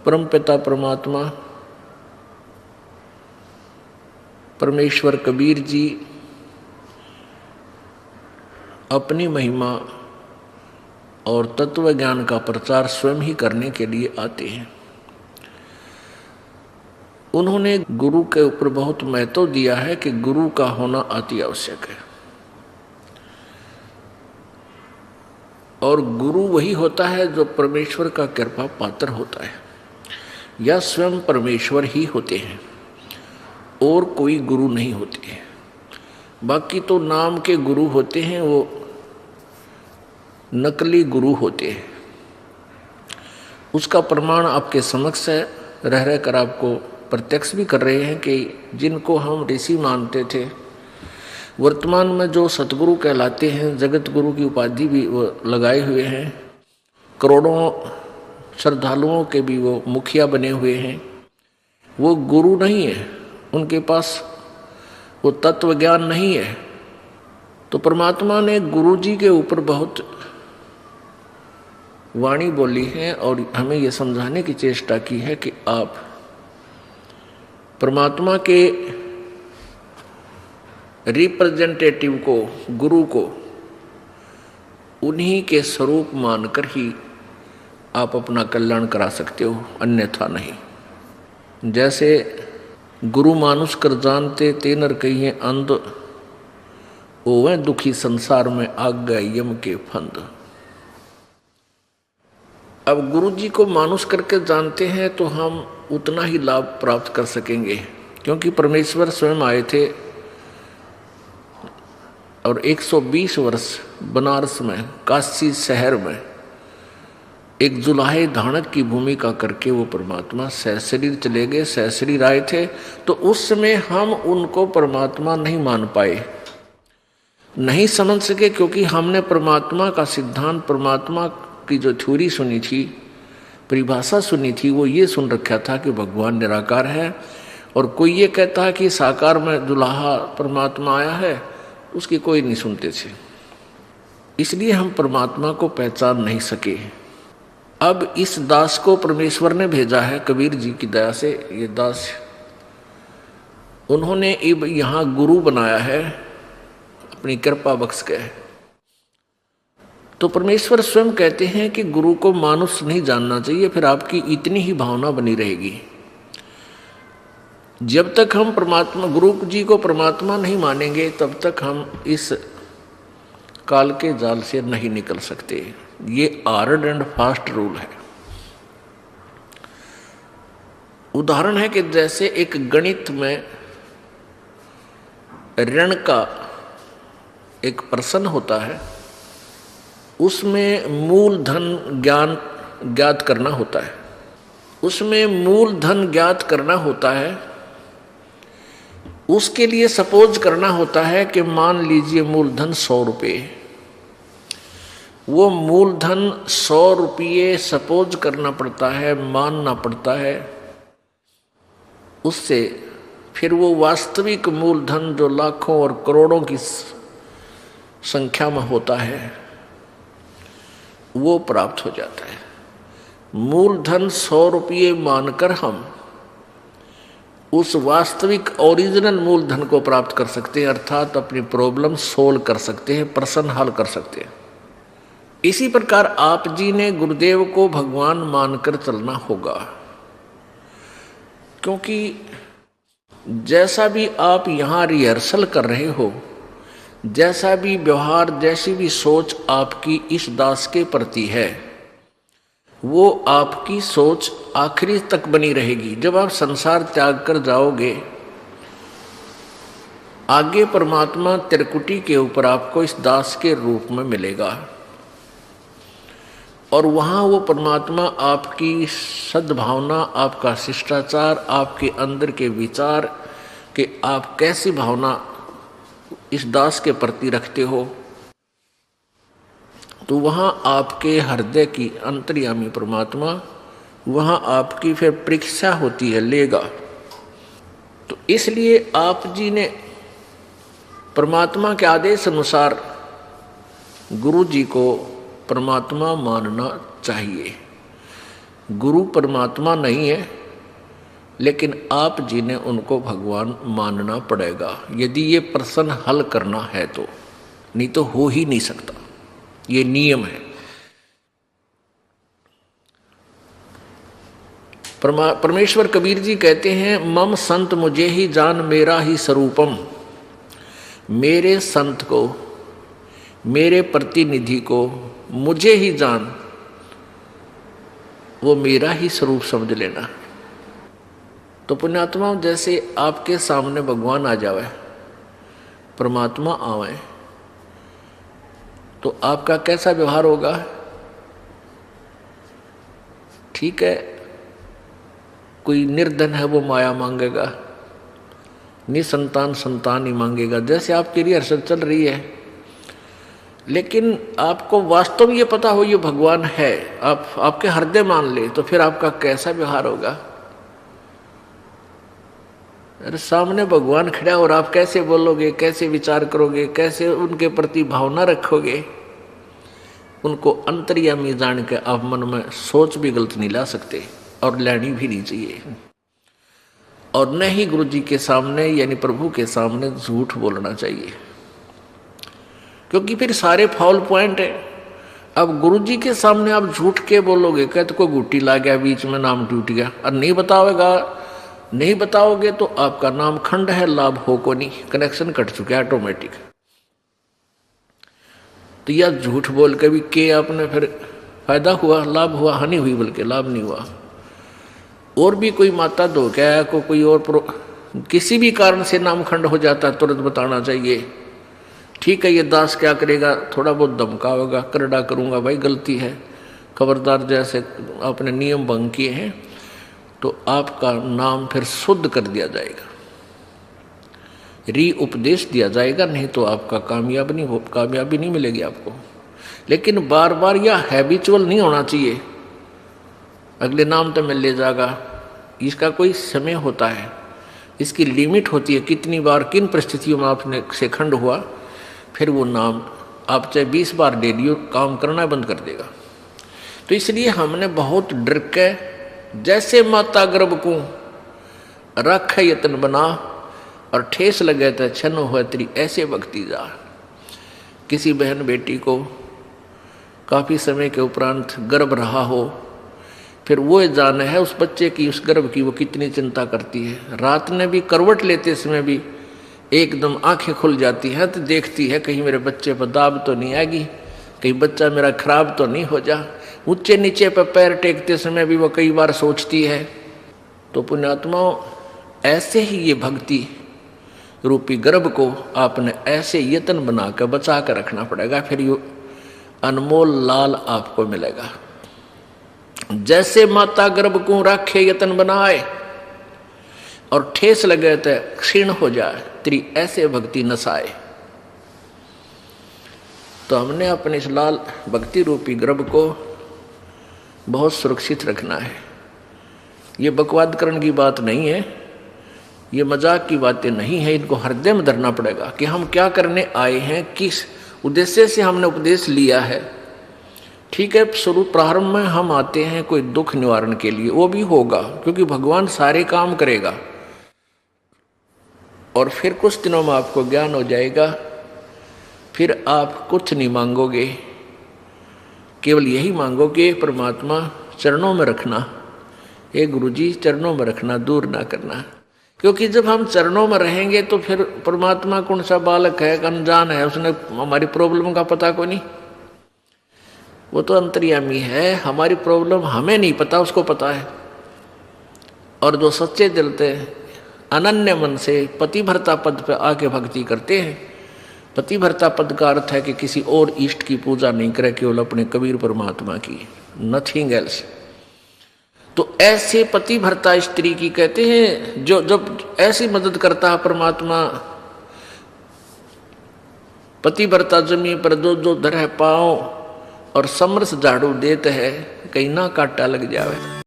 परमपिता परमात्मा परमेश्वर कबीर जी अपनी महिमा और तत्व ज्ञान का प्रचार स्वयं ही करने के लिए आते हैं। उन्होंने गुरु के ऊपर बहुत महत्व दिया है कि गुरु का होना अति आवश्यक है, और गुरु वही होता है जो परमेश्वर का कृपा पात्र होता है, या स्वयं परमेश्वर ही होते हैं और कोई गुरु नहीं होते हैं। बाकी तो नाम के गुरु होते हैं, वो नकली गुरु होते हैं। उसका प्रमाण आपके समक्ष है, रह रहकर आपको प्रत्यक्ष भी कर रहे हैं कि जिनको हम ऋषि मानते थे, वर्तमान में जो सतगुरु कहलाते हैं, जगत गुरु की उपाधि भी वो लगाए हुए हैं, करोड़ों श्रद्धालुओं के भी वो मुखिया बने हुए हैं, वो गुरु नहीं है, उनके पास वो तत्व ज्ञान नहीं है। तो परमात्मा ने गुरु जी के ऊपर बहुत वाणी बोली है और हमें ये समझाने की चेष्टा की है कि आप परमात्मा के रिप्रेजेंटेटिव को, गुरु को, उन्हीं के स्वरूप मानकर ही आप अपना कल्याण करा सकते हो, अन्यथा नहीं। जैसे गुरु मानुष कर जानते ते नर कहिए अंध, ओवे दुखी संसार में आग गए यम के फंद। अब गुरु जी को मानुष करके जानते हैं तो हम उतना ही लाभ प्राप्त कर सकेंगे, क्योंकि परमेश्वर स्वयं आए थे और 120 वर्ष बनारस में, काशी शहर में एक जुलाहे धानक की भूमिका करके वो परमात्मा सहशरीर चले गए, सहशरीर आए थे। तो उस समय हम उनको परमात्मा नहीं मान पाए, नहीं समझ सके, क्योंकि हमने परमात्मा का सिद्धांत, परमात्मा की जो थ्योरी सुनी थी, परिभाषा सुनी थी, वो ये सुन रखा था कि भगवान निराकार है, और कोई ये कहता है कि साकार में दुल्हा परमात्मा आया है, उसकी कोई नहीं सुनते थे। इसलिए हम परमात्मा को पहचान नहीं सके। अब इस दास को परमेश्वर ने भेजा है, कबीर जी की दया से ये दास, उन्होंने अब यहाँ गुरु बनाया है, अपनी कृपा बख्श के। तो परमेश्वर स्वयं कहते हैं कि गुरु को मानुष नहीं जानना चाहिए, फिर आपकी इतनी ही भावना बनी रहेगी। जब तक हम परमात्मा, गुरु जी को परमात्मा नहीं मानेंगे, तब तक हम इस काल के जाल से नहीं निकल सकते। ये हार्ड एंड फास्ट रूल है। उदाहरण है कि जैसे एक गणित में ऋण का एक प्रश्न होता है, उसमें मूलधन ज्ञात करना होता है, उसमें मूलधन ज्ञात करना होता है। उसके लिए सपोज करना होता है कि मान लीजिए मूलधन 100 रुपये, वो मूलधन 100 रुपये सपोज करना पड़ता है, मानना पड़ता है। उससे फिर वो वास्तविक मूलधन जो लाखों और करोड़ों की संख्या में होता है, वो प्राप्त हो जाता है। मूलधन 100 रुपये मानकर हम उस वास्तविक ओरिजिनल मूलधन को प्राप्त कर सकते हैं, अर्थात अपनी प्रॉब्लम सोल्व कर सकते हैं, प्रश्न हल कर सकते हैं। इसी प्रकार आप जी ने गुरुदेव को भगवान मानकर चलना होगा, क्योंकि जैसा भी आप यहाँ रिहर्सल कर रहे हो, जैसा भी व्यवहार, जैसी भी सोच आपकी इस दास के प्रति है, वो आपकी सोच आखिरी तक बनी रहेगी। जब आप संसार त्याग कर जाओगे, आगे परमात्मा त्रिकुटी के ऊपर आपको इस दास के रूप में मिलेगा, और वहाँ वो परमात्मा आपकी सद्भावना, आपका शिष्टाचार, आपके अंदर के विचार कि आप कैसी भावना इस दास के प्रति रखते हो, तो वहाँ आपके हृदय की अंतर्यामी परमात्मा वहाँ आपकी फिर परीक्षा होती है, लेगा। तो इसलिए आप जी ने परमात्मा के आदेश अनुसार गुरु जी को परमात्मा मानना चाहिए। गुरु परमात्मा नहीं है, लेकिन आप जी ने उनको भगवान मानना पड़ेगा यदि ये प्रश्न हल करना है तो, नहीं तो हो ही नहीं सकता, ये नियम है। परमेश्वर कबीर जी कहते हैं, मम संत मुझे ही जान मेरा ही स्वरूपम। मेरे संत को, मेरे प्रतिनिधि को मुझे ही जान, वो मेरा ही स्वरूप समझ लेना। तो पुण्यात्मा, जैसे आपके सामने भगवान आ जावे, परमात्मा आवे, तो आपका कैसा व्यवहार होगा? ठीक है, कोई निर्धन है वो माया मांगेगा, निसंतान संतान ही मांगेगा, जैसे आपके लिए हर्षद चल रही है। लेकिन आपको वास्तव में ये पता हो ये भगवान है, आपके हृदय मान ले, तो फिर आपका कैसा व्यवहार होगा? अरे सामने भगवान खड़ा और आप कैसे बोलोगे, कैसे विचार करोगे, कैसे उनके प्रति भावना रखोगे? उनको अंतर्यामी जान के आप मन में सोच भी गलत नहीं ला सकते और लेनी भी नहीं चाहिए। और न ही गुरु जी के सामने यानी प्रभु के सामने झूठ बोलना चाहिए, क्योंकि फिर सारे फाउल पॉइंट है। अब गुरु जी के सामने आप झूठ के बोलोगे, कहते को गुट्टी ला गया बीच में, नाम टूट गया, और नहीं बताओगे तो आपका नाम खंड है, लाभ हो को नहीं, कनेक्शन कट चुका है ऑटोमेटिक। तो यह झूठ बोल के भी के आपने फिर फायदा हुआ, लाभ हुआ, हानि हुई, बल्कि लाभ नहीं हुआ। और भी कोई माता धोखा को कोई और किसी भी कारण से नाम खंड हो जाता है, तुरंत बताना चाहिए। ठीक है, ये दास क्या करेगा, थोड़ा बहुत धमकावेगा, करड़ा करूंगा, भाई गलती है, खबरदार, जैसे आपने नियम भंग किए हैं, तो आपका नाम फिर शुद्ध कर दिया जाएगा, री उपदेश दिया जाएगा, नहीं तो आपका कामयाबी नहीं मिलेगी आपको। लेकिन बार बार यह हैबिचुअल नहीं होना चाहिए, अगले नाम तो मिल ले जाएगा, इसका कोई समय होता है, इसकी लिमिट होती है, कितनी बार किन परिस्थितियों में आपने से खंड हुआ, फिर वो नाम आप चाहे 20 बार डेली काम करना बंद कर देगा। तो इसलिए हमने बहुत डर के, जैसे माता गर्भ को रख यत्न बना और ठेस लगे तो छन हो तेरी ऐसे भक्ति जा। किसी बहन बेटी को काफ़ी समय के उपरांत गर्भ रहा हो, फिर वो जाने है उस बच्चे की, उस गर्भ की वो कितनी चिंता करती है। रात में भी करवट लेते समय भी एकदम आंखें खुल जाती हैं, तो देखती है कहीं मेरे बच्चे पर दाब तो नहीं आएगी, कहीं बच्चा मेरा खराब तो नहीं हो जा। ऊंचे नीचे पर पैर टेकते समय भी वो कई बार सोचती है। तो पुण्यात्माओं, ऐसे ही ये भक्ति रूपी गर्भ को आपने ऐसे यत्न बना कर बचा कर रखना पड़ेगा, फिर ये अनमोल लाल आपको मिलेगा। जैसे माता गर्भ को रखे यत्न बनाए और ठेस लगे तो क्षीण हो जाए, तेरी ऐसे भक्ति नसाए। तो हमने अपने इस लाल भक्ति रूपी गर्भ को बहुत सुरक्षित रखना है। ये बकवादकरण की बात नहीं है, ये मजाक की बातें नहीं है, इनको हृदय में धरना पड़ेगा कि हम क्या करने आए हैं, किस उद्देश्य से हमने उपदेश लिया है। ठीक है, शुरू प्रारंभ में हम आते हैं कोई दुख निवारण के लिए, वो भी होगा क्योंकि भगवान सारे काम करेगा, और फिर कुछ दिनों में आपको ज्ञान हो जाएगा, फिर आप कुछ नहीं मांगोगे, केवल यही मांगोगे परमात्मा चरणों में रखना, हे गुरुजी चरणों में रखना, दूर ना करना। क्योंकि जब हम चरणों में रहेंगे तो फिर परमात्मा कौन सा बालक है, अनजान है, उसने हमारी प्रॉब्लम का पता को नहीं, वो तो अंतर्यामी है, हमारी प्रॉब्लम हमें नहीं पता, उसको पता है। और जो सच्चे दिल से अनन्य मन से पतिभर्ता पद पे आके भक्ति करते हैं, पतिभर्ता पद का अर्थ है कि किसी और इष्ट की पूजा नहीं करे, केवल अपने कबीर परमात्मा की, नथिंग एल्स। तो ऐसे पतिभर्ता स्त्री की कहते हैं, जो जब ऐसी मदद करता है परमात्मा, पतिभर्ता जमीन पर जो धर है पाँव और समरस झाड़ू देते हैं, कहीं ना काटा लग जावे।